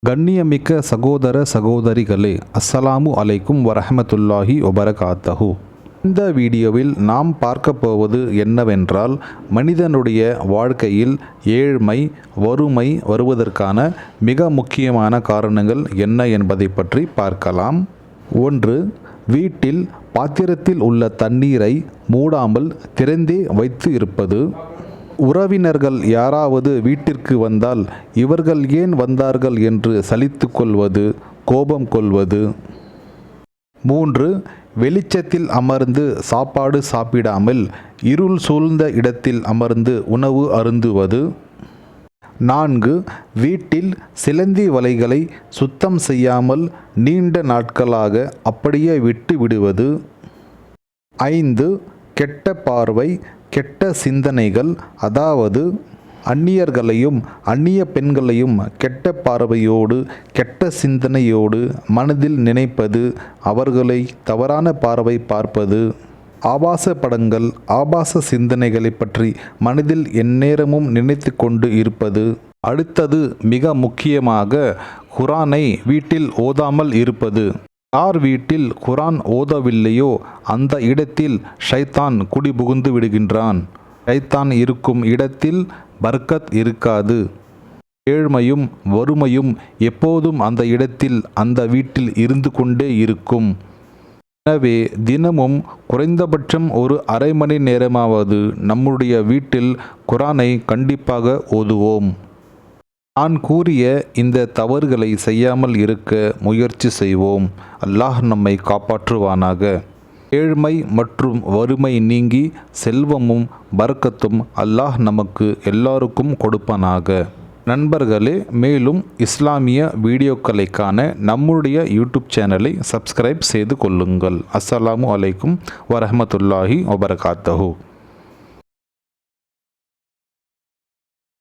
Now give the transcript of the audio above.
கண்ணியமிக்க சகோதர சகோதரிகளே, அஸ்ஸலாமு அலைக்கும் வரஹமத்துல்லாஹி வபரகாத்தஹு. இந்த வீடியோவில் நாம் பார்க்க போவது என்னவென்றால், மனிதனுடைய வாழ்க்கையில் ஏழ்மை வறுமை வருவதற்கான மிக முக்கியமான காரணங்கள் என்ன என்பதை பற்றி பார்க்கலாம். 1. வீட்டில் பாத்திரத்தில் உள்ள தண்ணீரை மூடாமல் திறந்தே வைத்து இருப்பது. உறவினர்கள் யாராவது வீட்டிற்கு வந்தால் இவர்கள் ஏன் வந்தார்கள் என்று சலித்து கொள்வது, கோபம் கொள்வது. 3. வெளிச்சத்தில் அமர்ந்து சாப்பாடு சாப்பிடாமல் இருள் சூழ்ந்த இடத்தில் அமர்ந்து உணவு அருந்துவது. 4. வீட்டில் சிலந்தி வலைகளை சுத்தம் செய்யாமல் நீண்ட நாட்களாக அப்படியே விட்டு விடுவது. 5. கெட்ட பார்வை, கெட்ட சிந்தனைகள், அதாவது அந்நியர்களையும் அந்நிய பெண்களையும் கெட்ட பார்வையோடு கெட்ட சிந்தனையோடு மனதில் நினைப்பது, அவர்களை தவறான பார்வை பார்ப்பது. ஆபாச படங்கள், ஆபாச சிந்தனைகளை பற்றி மனதில் எந்நேரமும் நினைத்து கொண்டு இருப்பது. அடுத்தது மிக முக்கியமாக குர்ஆனை வீட்டில் ஓதாமல் இருப்பது. யார் வீட்டில் குர்ஆன் ஓதவில்லையோ அந்த இடத்தில் ஷைத்தான் குடிபுகுந்து விடுகின்றான். ஷைத்தான் இருக்கும் இடத்தில் பர்க்கத் இருக்காது. ஏழ்மையும் வறுமையும் எப்போதும் அந்த இடத்தில் அந்த வீட்டில் இருந்து கொண்டே இருக்கும். எனவே தினமும் குறைந்தபட்சம் ஒரு அரை மணி நேரமாவது நம்முடைய வீட்டில் குர்ஆனை கண்டிப்பாக ஓதுவோம். நான் கூறிய இந்த தவறுகளை செய்யாமல் இருக்க முயற்சி செய்வோம். அல்லாஹ் நம்மை காப்பாற்றுவானாக. ஏழ்மை மற்றும் வறுமை நீங்கி செல்வமும் பரக்கத்தும் அல்லாஹ் நமக்கு எல்லாருக்கும் கொடுப்பானாக. நண்பர்களே, மேலும் இஸ்லாமிய வீடியோக்களை காண நம்முடைய யூடியூப் சேனலை சப்ஸ்கிரைப் செய்து கொள்ளுங்கள். அஸ்ஸலாமு அலைக்கும் வரஹமத்துல்லாஹி வபரகாத்தஹு.